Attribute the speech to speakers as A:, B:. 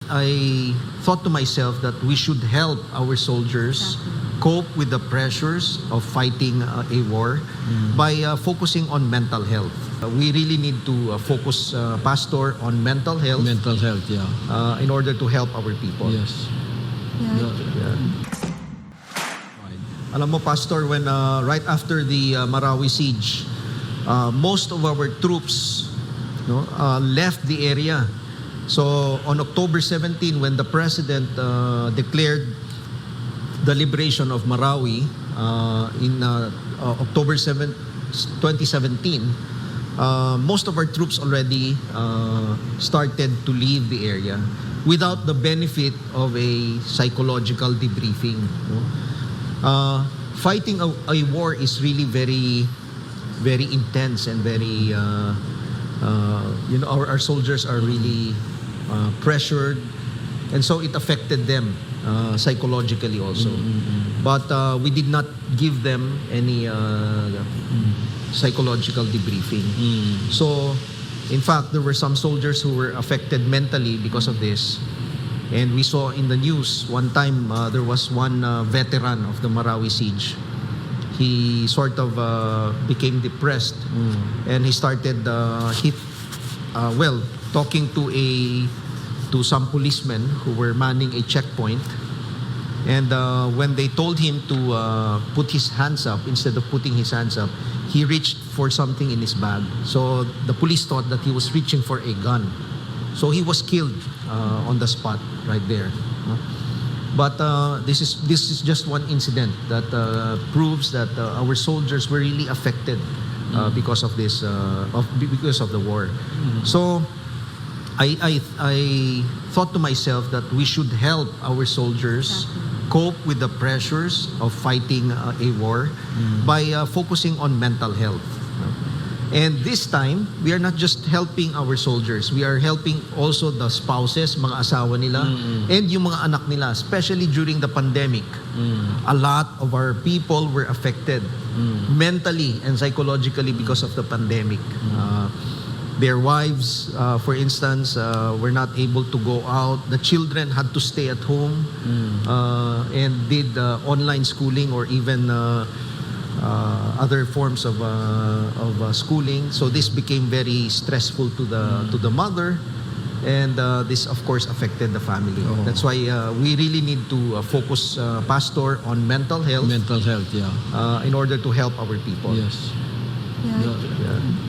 A: I thought to myself that we should help our soldiers cope with the pressures of fighting a war by focusing on mental health. We really need to focus, Pastor, on mental health.
B: Mental health, yeah.
A: In order to help our people.
B: Yes.
A: Yeah. Alam mo, Pastor, when right after the Marawi siege, most of our troops left the area. So on October 17, when the President declared the liberation of Marawi in October 7, 2017, most of our troops already started to leave the area without the benefit of a psychological debriefing. Fighting a war is really very, very intense and very, our soldiers are really pressured, and so it affected them psychologically also. But we did not give them any psychological debriefing. So, in fact, there were some soldiers who were affected mentally because of this. And we saw in the news, one time there was one veteran of the Marawi siege. He sort of became depressed, and he started talking to some policemen who were manning a checkpoint. And when they told him to put his hands up, instead of putting his hands up, he reached for something in his bag. So the police thought that he was reaching for a gun. So he was killed on the spot right there. But this is just one incident that proves that our soldiers were really affected because of this because of the war. So I thought to myself that we should help our soldiers cope with the pressures of fighting a war by focusing on mental health. And this time, we are not just helping our soldiers, we are helping also the spouses, mga asawa nila, and yung mga anak nila, especially during the pandemic. A lot of our people were affected mentally and psychologically because of the pandemic. Their wives, for instance, were not able to go out. The children had to stay at home and did online schooling or even other forms of schooling. So this became very stressful to the mother, and this of course affected the family. That's why we really need to focus, Pastor, on mental health.
B: Mental health, yeah.
A: In order to help our people.
B: Yes.
C: Yeah.